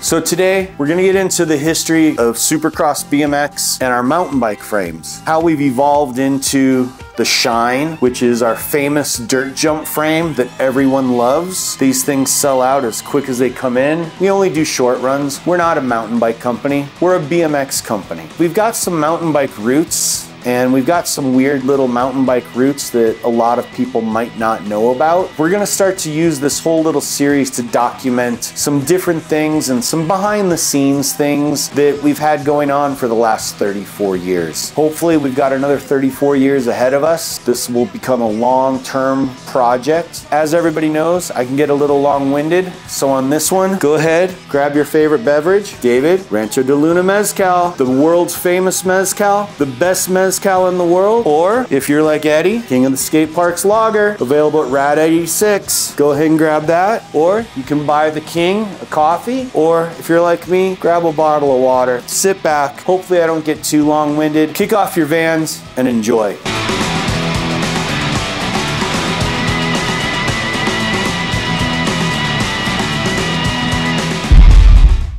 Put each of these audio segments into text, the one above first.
So today we're gonna get into the history of Supercross BMX and our mountain bike frames. How we've evolved into the Shine, which is our famous dirt jump frame that everyone loves. These things sell out as quick as they come in. We only do short runs. We're not a mountain bike company. We're a BMX company. We've got some mountain bike roots, and we've got some weird little mountain bike routes that a lot of people might not know about. We're gonna start to use this whole little series to document some different things and some behind the scenes things that we've had going on for the last 34 years. Hopefully we've got another 34 years ahead of us. This will become a long-term project. As everybody knows, I can get a little long-winded, so on this one, go ahead, grab your favorite beverage. David, Rancho de Luna Mezcal, the world's famous mezcal, the best mezcal in the world. Or if you're like Eddie, King of the Skate Parks Lager, available at Rad 86. Go ahead and grab that. Or you can buy the King a coffee. Or if you're like me, grab a bottle of water. Sit back. Hopefully I don't get too long-winded. Kick off your Vans and enjoy.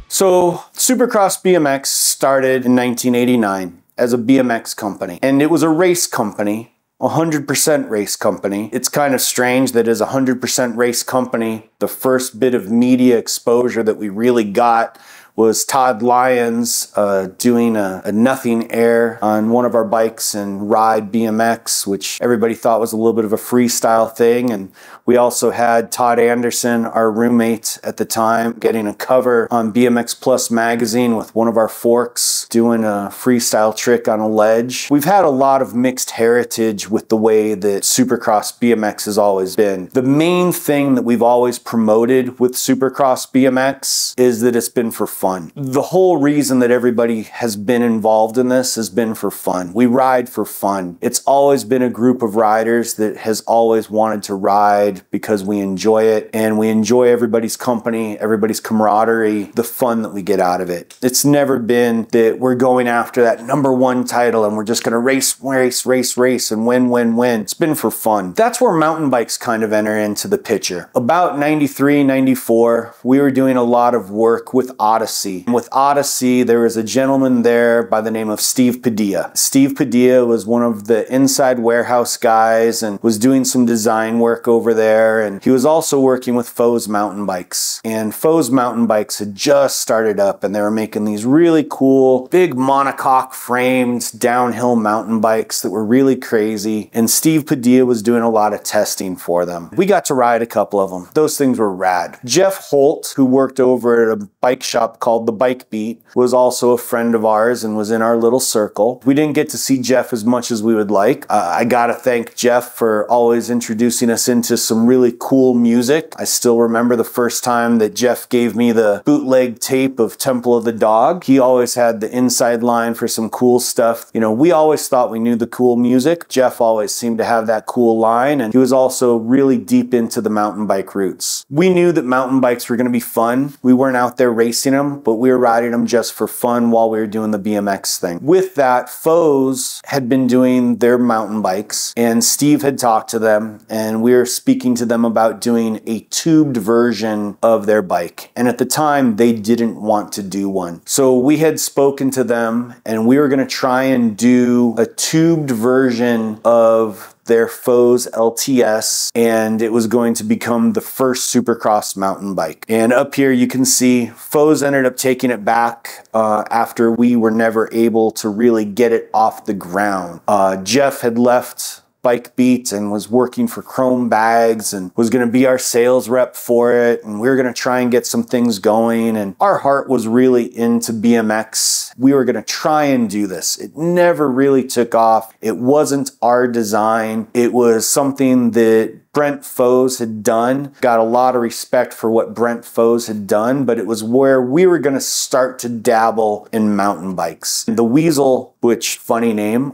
So Supercross BMX started in 1989 as a BMX company, and it was a race company, 100% race company. It's kind of strange that as a 100% race company, the first bit of media exposure that we really got was Todd Lyons doing a nothing air on one of our bikes and Ride BMX, which everybody thought was a little bit of a freestyle thing. And we also had Todd Anderson, our roommate at the time, getting a cover on BMX Plus magazine with one of our forks, doing a freestyle trick on a ledge. We've had a lot of mixed heritage with the way that Supercross BMX has always been. The main thing that we've always promoted with Supercross BMX is that it's been for fun. The whole reason that everybody has been involved in this has been for fun. We ride for fun. It's always been a group of riders that has always wanted to ride because we enjoy it, and we enjoy everybody's company, everybody's camaraderie, the fun that we get out of it. It's never been that we're going after that #1 title and we're just gonna race and win. It's been for fun. That's where mountain bikes kind of enter into the picture. About 93, 94, we were doing a lot of work with Odyssey. With Odyssey, there was a gentleman there by the name of Steve Padilla. Steve Padilla was one of the inside warehouse guys and was doing some design work over there. And he was also working with Foes Mountain Bikes. And Foes Mountain Bikes had just started up, and they were making these really cool, big monocoque framed downhill mountain bikes that were really crazy. And Steve Padilla was doing a lot of testing for them. We got to ride a couple of them. Those things were rad. Jeff Holt, who worked over at a bike shop called The Bike Beat, was also a friend of ours and was in our little circle. We didn't get to see Jeff as much as we would like. I gotta thank Jeff for always introducing us into some really cool music. I still remember the first time that Jeff gave me the bootleg tape of Temple of the Dog. He always had the inside line for some cool stuff. You know, we always thought we knew the cool music. Jeff always seemed to have that cool line, and he was also really deep into the mountain bike roots. We knew that mountain bikes were gonna be fun. We weren't out there racing them, but we were riding them just for fun while we were doing the BMX thing. With that, Foes had been doing their mountain bikes, and Steve had talked to them, and we were speaking to them about doing a tubed version of their bike. And at the time, they didn't want to do one. So we had spoken to them, and we were gonna try and do a tubed version of their Foes LTS, and it was going to become the first Supercross mountain bike. And up here you can see Foes ended up taking it back after we were never able to really get it off the ground. Jeff had left Bike Beat and was working for Chrome Bags and was going to be our sales rep for it, and we were going to try and get some things going, and our heart was really into BMX. We were going to try and do this. It never really took off. It wasn't our design. It was something that Brent Foes had done. Got a lot of respect for what Brent Foes had done, but it was where we were going to start to dabble in mountain bikes. The Weasel, which funny name,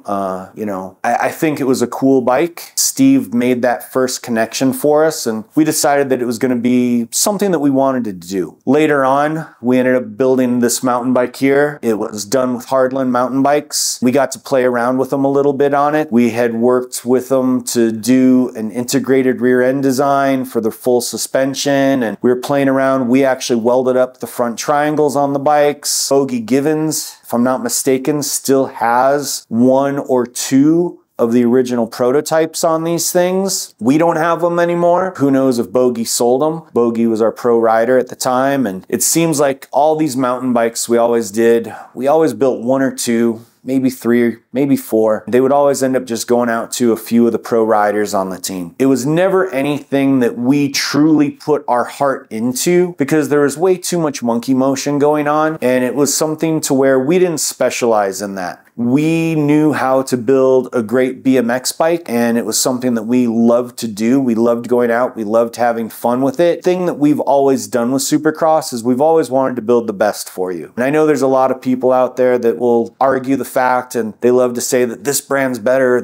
you know, I think it was a cool bike. Steve made that first connection for us, and we decided that it was going to be something that we wanted to do. Later on, we ended up building this mountain bike here. It was done with Hardland Mountain Bikes. We got to play around with them a little bit on it. We had worked with them to do an integrated integrated rear end design for the full suspension, and we were playing around. We actually welded up the front triangles on the bikes. Bogie Givens, if I'm not mistaken, still has one or two of the original prototypes on these things. We don't have them anymore. Who knows if Bogie sold them? Bogie was our pro rider at the time, and it seems like all these mountain bikes we always built one or two, maybe three, maybe four. They would always end up just going out to a few of the pro riders on the team. It was never anything that we truly put our heart into because there was way too much monkey motion going on, and it was something to where we didn't specialize in that. We knew how to build a great BMX bike, and it was something that we loved to do. We loved going out. We loved having fun with it. The thing that we've always done with Supercross is we've always wanted to build the best for you. And I know there's a lot of people out there that will argue the fact, and they love to say that this brand's better,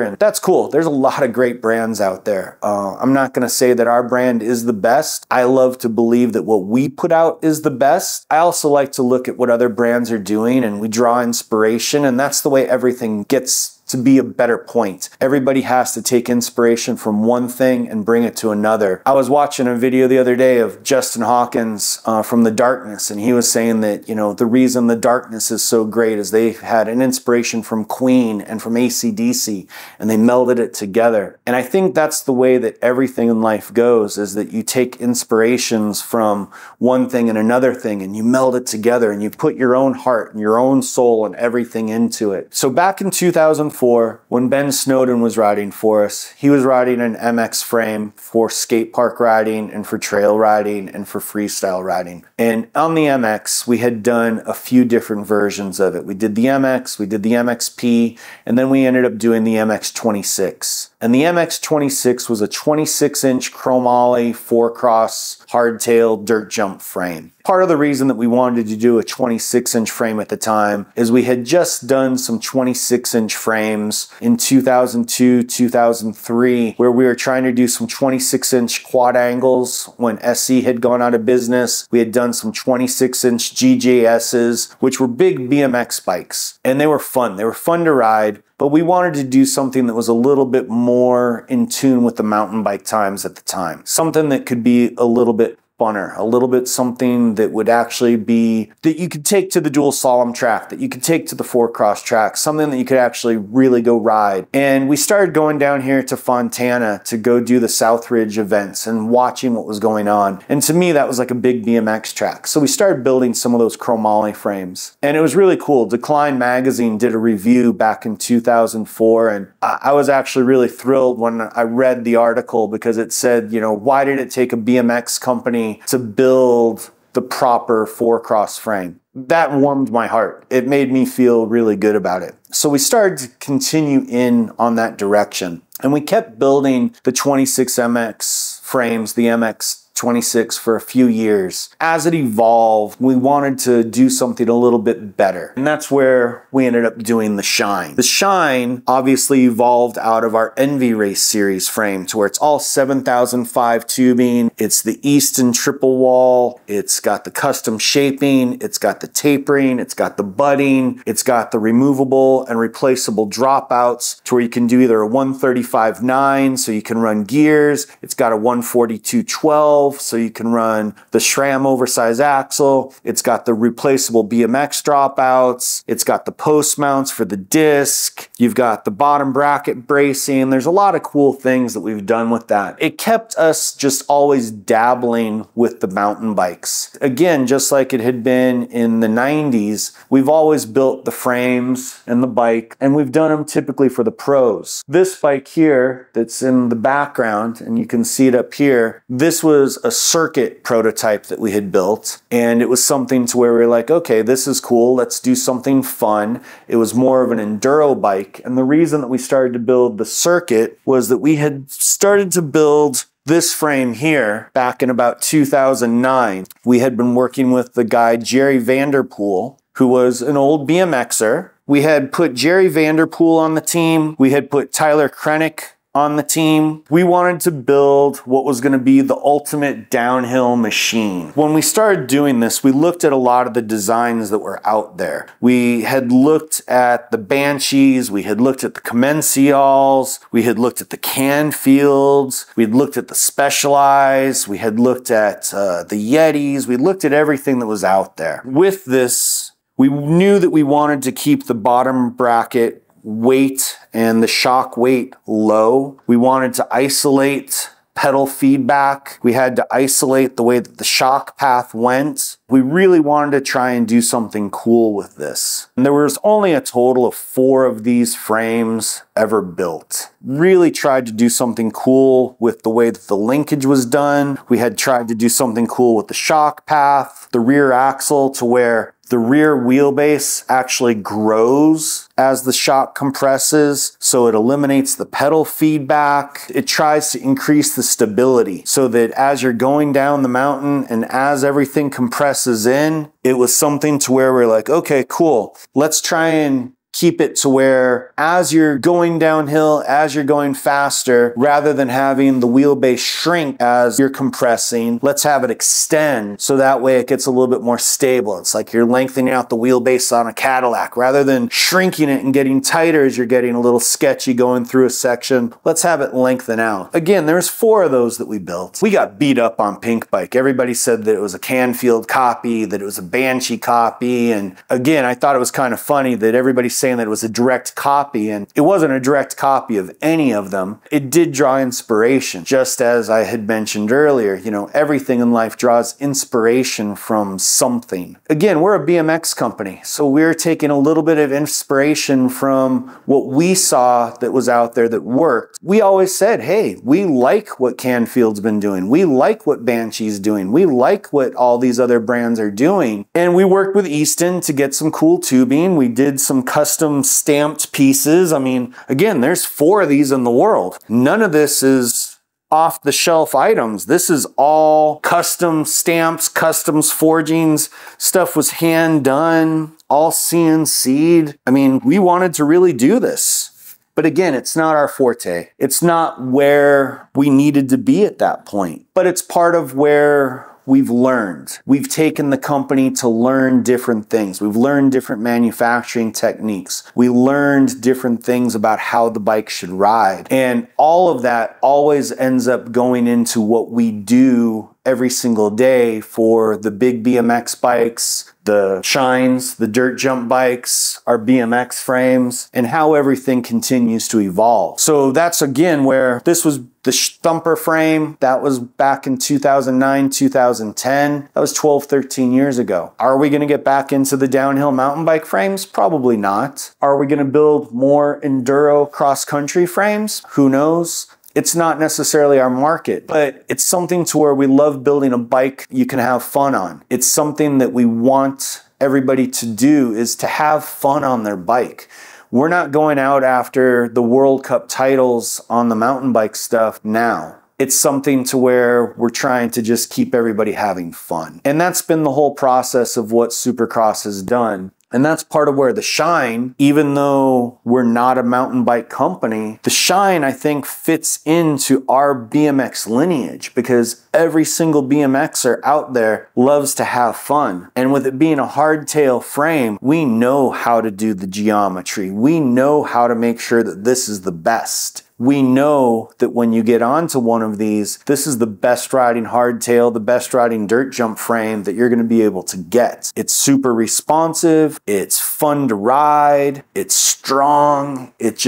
and that's cool. There's a lot of great brands out there. I'm not going to say that our brand is the best. I love to believe that what we put out is the best. I also like to look at what other brands are doing, and we draw inspiration. And that's the way everything gets to be a better point. Everybody has to take inspiration from one thing and bring it to another. I was watching a video the other day of Justin Hawkins from The Darkness, and he was saying that, you know, the reason The Darkness is so great is they had an inspiration from Queen and from AC/DC, and they melded it together. And I think that's the way that everything in life goes, is that you take inspirations from one thing and another thing, and you meld it together, and you put your own heart and your own soul and everything into it. So back in 2004, when Ben Snowden was riding for us, he was riding an MX frame for skate park riding and for trail riding and for freestyle riding. And on the MX, we had done a few different versions of it. We did the MX, we did the MXP, and then we ended up doing the MX26. And the MX26 was a 26-inch chromoly 4-cross hardtail dirt jump frame. Part of the reason that we wanted to do a 26-inch frame at the time is we had just done some 26-inch frames in 2002, 2003, where we were trying to do some 26-inch quad angles when SE had gone out of business. We had done some 26-inch GJSs, which were big BMX bikes, and they were fun. They were fun to ride. But we wanted to do something that was a little bit more in tune with the mountain bike times at the time. Something that could be a little bit funner, a little bit something that would actually be, that you could take to the dual slalom track, that you could take to the 4-cross track, something that you could actually really go ride. And we started going down here to Fontana to go do the Southridge events and watching what was going on. And to me, that was like a big BMX track. So we started building some of those chromoly frames. And it was really cool. Decline Magazine did a review back in 2004, and I was actually really thrilled when I read the article because it said, you know, why did it take a BMX company to build the proper 4-cross frame? That warmed my heart. It made me feel really good about it. So we started to continue in on that direction. And we kept building the 26MX frames, the MX26 for a few years. As it evolved, we wanted to do something a little bit better. And that's where we ended up doing the Shine. The Shine obviously evolved out of our Envy Race series frame to where it's all 7005 tubing. It's the Easton triple wall. It's got the custom shaping. It's got the tapering. It's got the budding. It's got the removable and replaceable dropouts to where you can do either a 135/9 so you can run gears. It's got a 142/12 so you can run the SRAM oversized axle. It's got the replaceable BMX dropouts. It's got the post mounts for the disc. You've got the bottom bracket bracing. There's a lot of cool things that we've done with that. It kept us just always dabbling with the mountain bikes. Again, just like it had been in the 90s, we've always built the frames and the bike, and we've done them typically for the pros. This bike here that's in the background, and you can see it up here, this was a circuit prototype that we had built, and it was something to where we were like, okay, this is cool, let's do something fun. It was more of an enduro bike, and the reason that we started to build the circuit was that we had started to build this frame here back in about 2009. We had been working with the guy Jerry Vanderpool, who was an old BMXer. We had put Jerry Vanderpool on the team. We had put Tyler Krennick on the team. We wanted to build what was going to be the ultimate downhill machine. When we started doing this, we looked at a lot of the designs that were out there. We had looked at the Banshees, we had looked at the Commencials, we had looked at the Canfields, we had looked at the Specialized, we had looked at the Yetis, we looked at everything that was out there. With this, we knew that we wanted to keep the bottom bracket weight and the shock weight low. We wanted to isolate pedal feedback. We had to isolate the way that the shock path went. We really wanted to try and do something cool with this. And there was only a total of 4 of these frames ever built. Really tried to do something cool with the way that the linkage was done. We had tried to do something cool with the shock path, the rear axle, to where the rear wheelbase actually grows as the shock compresses, so it eliminates the pedal feedback. It tries to increase the stability so that as you're going down the mountain and as everything compresses in, it was something to where we're like, okay, cool. Let's try and keep it to where as you're going downhill, as you're going faster, rather than having the wheelbase shrink as you're compressing, let's have it extend so that way it gets a little bit more stable. It's like you're lengthening out the wheelbase on a Cadillac. Rather than shrinking it and getting tighter as you're getting a little sketchy going through a section, let's have it lengthen out. Again, there's 4 of those that we built. We got beat up on Pinkbike. Everybody said that it was a Canfield copy, that it was a Banshee copy, and again, I thought it was kind of funny that everybody saying that it was a direct copy, and it wasn't a direct copy of any of them. It did draw inspiration. Just as I had mentioned earlier, you know, everything in life draws inspiration from something. Again, we're a BMX company, so we're taking a little bit of inspiration from what we saw that was out there that worked. We always said, hey, we like what Canfield's been doing. We like what Banshee's doing. We like what all these other brands are doing. And we worked with Easton to get some cool tubing. We did some custom stamped pieces. I mean, again, there's 4 of these in the world. None of this is off-the-shelf items. This is all custom stamps, customs forgings. Stuff was hand done, all CNC'd. I mean, we wanted to really do this. But again, it's not our forte. It's not where we needed to be at that point. But it's part of where we've learned. We've taken the company to learn different things. We've learned different manufacturing techniques. We learned different things about how the bike should ride. And all of that always ends up going into what we do every single day for the big BMX bikes, the Shines, the dirt jump bikes, our BMX frames, and how everything continues to evolve. So that's again where this was the Thumper frame. That was back in 2009, 2010. That was 12, 13 years ago. Are we going to get back into the downhill mountain bike frames? Probably not. Are we going to build more enduro cross-country frames? Who knows? It's not necessarily our market, but it's something to where we love building a bike you can have fun on. It's something that we want everybody to do, is to have fun on their bike. We're not going out after the World Cup titles on the mountain bike stuff now. It's something to where we're trying to just keep everybody having fun. And that's been the whole process of what Supercross has done. And that's part of where the Shine, even though we're not a mountain bike company, the Shine, I think, fits into our BMX lineage, because every single BMXer out there loves to have fun. And with it being a hardtail frame, we know how to do the geometry. We know how to make sure that this is the best. We know that when you get onto one of these, this is the best riding hardtail, the best riding dirt jump frame that you're going to be able to get. It's super responsive, it's fun to ride, it's strong, it's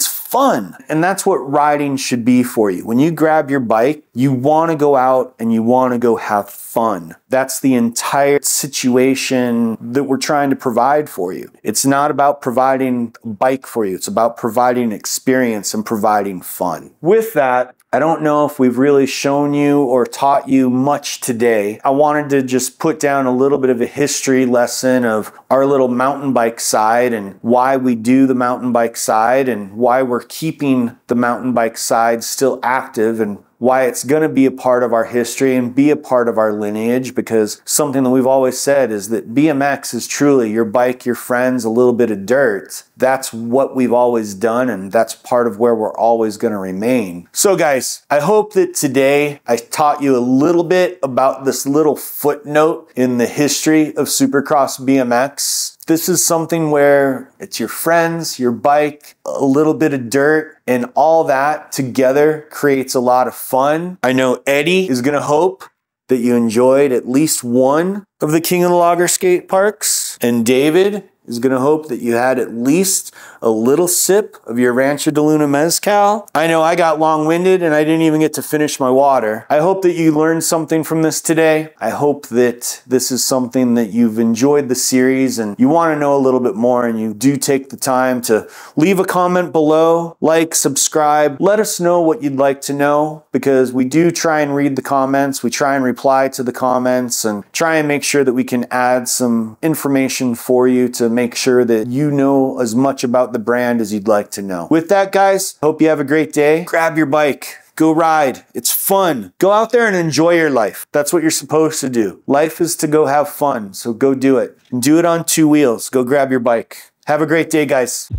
fun. And that's what riding should be for you. When you grab your bike, you want to go out and you want to go have fun. That's the entire situation that we're trying to provide for you. It's not about providing a bike for you. It's about providing experience and providing fun. With that, I don't know if we've really shown you or taught you much today. I wanted to just put down a little bit of a history lesson of our little mountain bike side and why we do the mountain bike side and why we're keeping the mountain bike side still active and why it's going to be a part of our history and be a part of our lineage, because something that we've always said is that BMX is truly your bike, your friends, a little bit of dirt. That's what we've always done, and that's part of where we're always going to remain. So guys, I hope that today I taught you a little bit about this little footnote in the history of Supercross BMX. This is something where it's your friends, your bike, a little bit of dirt, and all that together creates a lot of fun. I know Eddie is gonna hope that you enjoyed at least one of the King of the Logger skate parks, and David is gonna hope that you had at least a little sip of your Rancho de Luna Mezcal. I know I got long-winded and I didn't even get to finish my water. I hope that you learned something from this today. I hope that this is something that you've enjoyed the series and you want to know a little bit more, and you do take the time to leave a comment below, like, subscribe. Let us know what you'd like to know, because we do try and read the comments. We try and reply to the comments and try and make sure that we can add some information for you to make sure that you know as much about the brand as you'd like to know. With that, guys, hope you have a great day. Grab your bike, go ride. It's fun. Go out there and enjoy your life. That's what you're supposed to do. Life is to go have fun, so go do it. And do it on 2 wheels. Go grab your bike. Have a great day, guys.